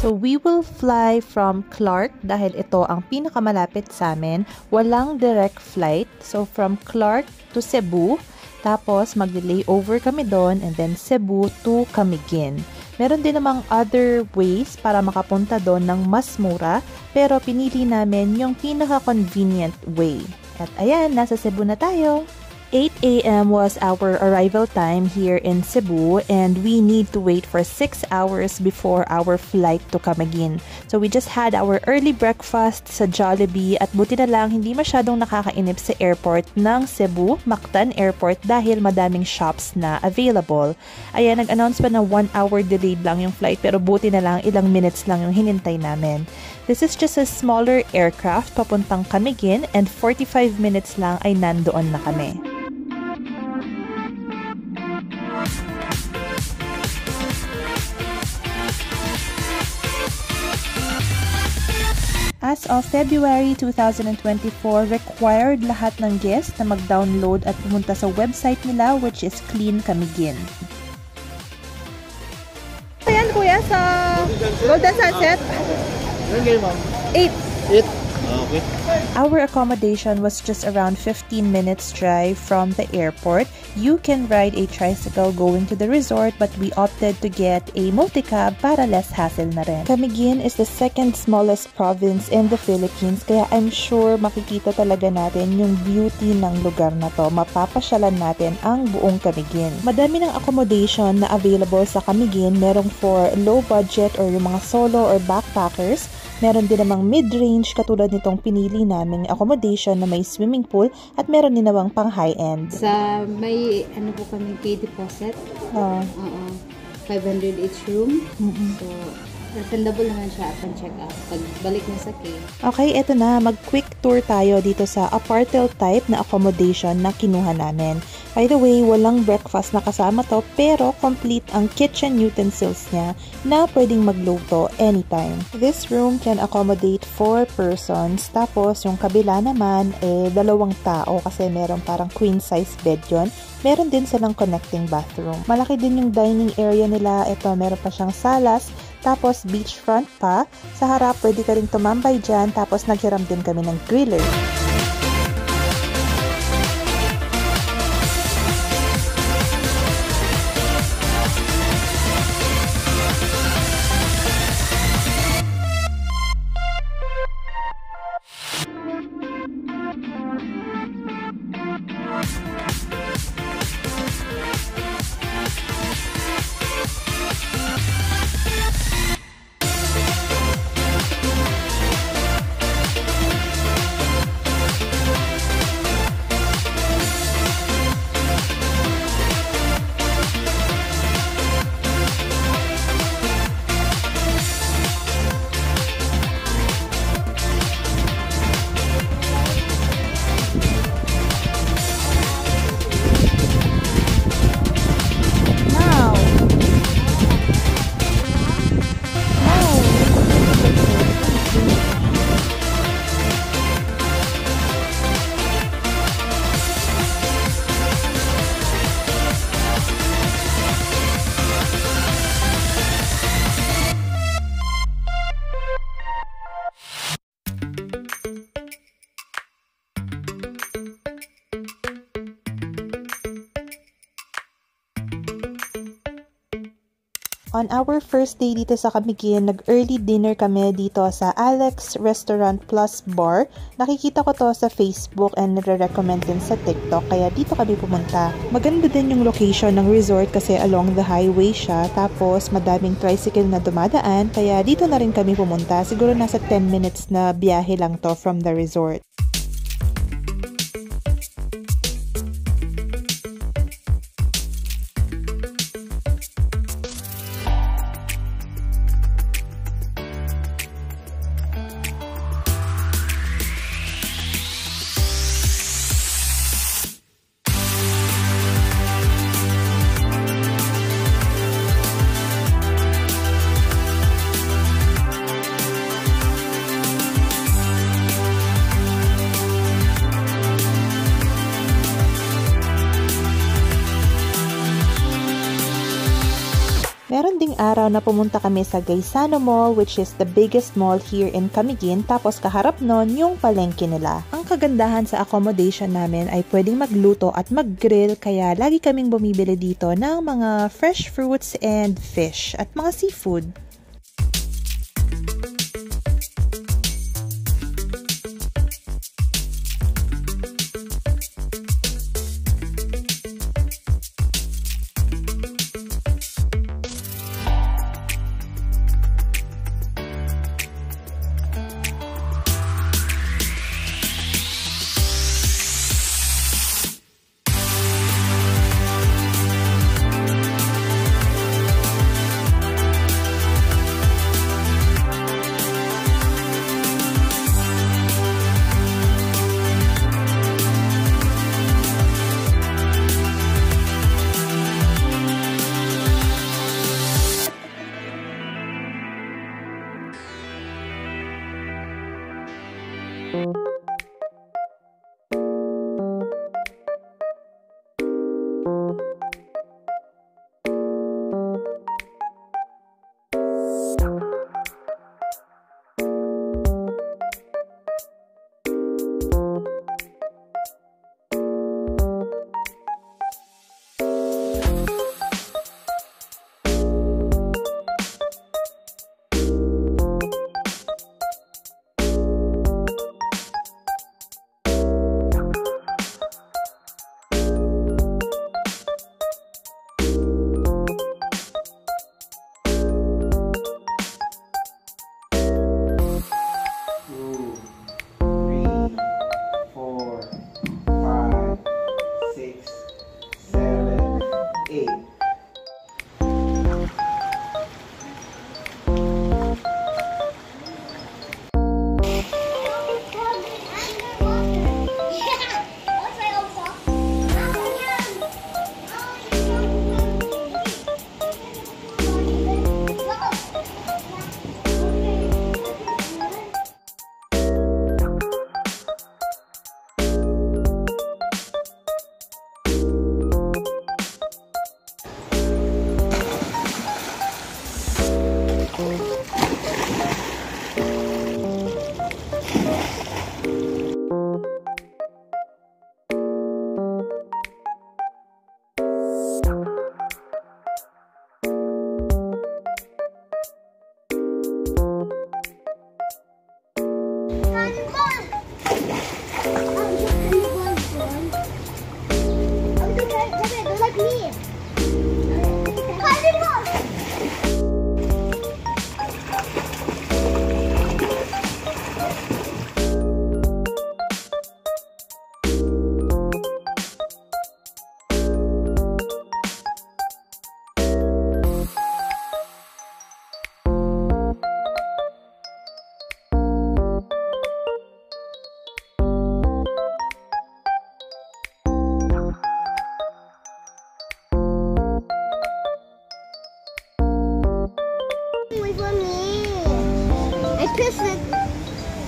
So we will fly from Clark dahil ito ang pinakamalapit sa amin. Walang direct flight. So from Clark to Cebu. Tapos mag-layover kami doon and then Cebu to Camiguin. Meron din namang other ways para makapunta doon ng mas mura, pero pinili namin yung pinaka-convenient way. At ayan, nasa Cebu na tayo! 8 a.m. was our arrival time here in Cebu and we need to wait for 6 hours before our flight to Camiguin. So we just had our early breakfast sa Jollibee at buti na lang hindi masyadong nakakainip sa airport ng Cebu, Mactan Airport dahil madaming shops na available. Ayan, nag-announce pa na 1 hour delayed lang yung flight pero buti na lang ilang minutes lang yung hinintay namin. This is just a smaller aircraft papuntang Camiguin and 45 minutes lang ay nandoon na kami. As of February 2024, required lahat ng guests na mag-download at pumunta sa website nila which is Clean Camiguin. Ayan kuya, sa Golden Sunset. 8. Okay. Our accommodation was just around 15 minutes drive from the airport. You can ride a tricycle going to the resort but we opted to get a multicab para less hassle na rin. Camiguin is the second smallest province in the Philippines kaya I'm sure makikita talaga natin yung beauty ng lugar na to. Mapapasyalan natin ang buong Camiguin. Madami ng accommodation na available sa Camiguin. Merong for low budget or yung mga solo or backpackers. Meron din namang mid-range katulad nitong pinili naming accommodation na may swimming pool at meron din namang pang high-end. Sa may ano po kami pay deposit. 500 each room. So refundable naman siya upon check-out pag balik na sa K. Okay, eto na. Mag-quick tour tayo dito sa apartel type na accommodation na kinuha namin. By the way, walang breakfast na kasama to pero complete ang kitchen utensils niya na pwedeng magluto anytime. This room can accommodate 4 persons tapos yung kabila naman 2 tao kasi meron parang queen size bed yun. Meron din silang connecting bathroom. Malaki din yung dining area nila. Ito, meron pa siyang salas. Tapos beachfront pa. Sa harap, pwede ka rin tumambay dyan. Tapos naghiram din kami ng griller. On our first day dito sa Camiguin, nag-early dinner kami dito sa Alex Restaurant Plus Bar. Nakikita ko to sa Facebook and nire-recommend din sa TikTok, kaya dito kami pumunta. Maganda din yung location ng resort kasi along the highway siya, tapos madaming tricycle na dumadaan, kaya dito na rin kami pumunta. Siguro nasa 10 minutes na biyahe lang to from the resort. araw na pumunta kami sa Gaisano Mall, which is the biggest mall here in Camiguin. Tapos kaharap nun yung palengke nila. Ang kagandahan sa accommodation namin ay pwedeng magluto at mag-grill, kaya lagi kaming bumibili dito ng mga fresh fruits and fish at mga seafood.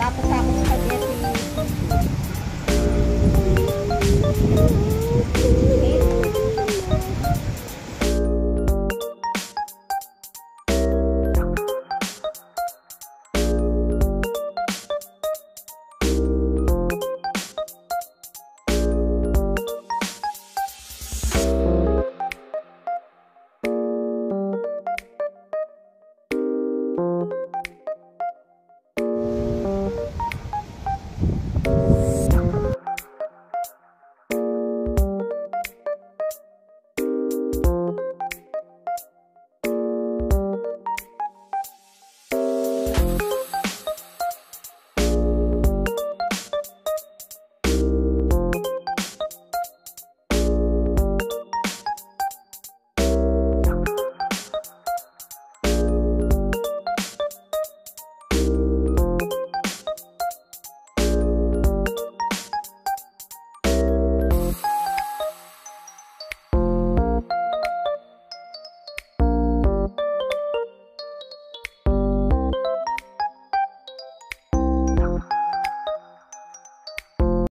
Tapos ako spaghetti.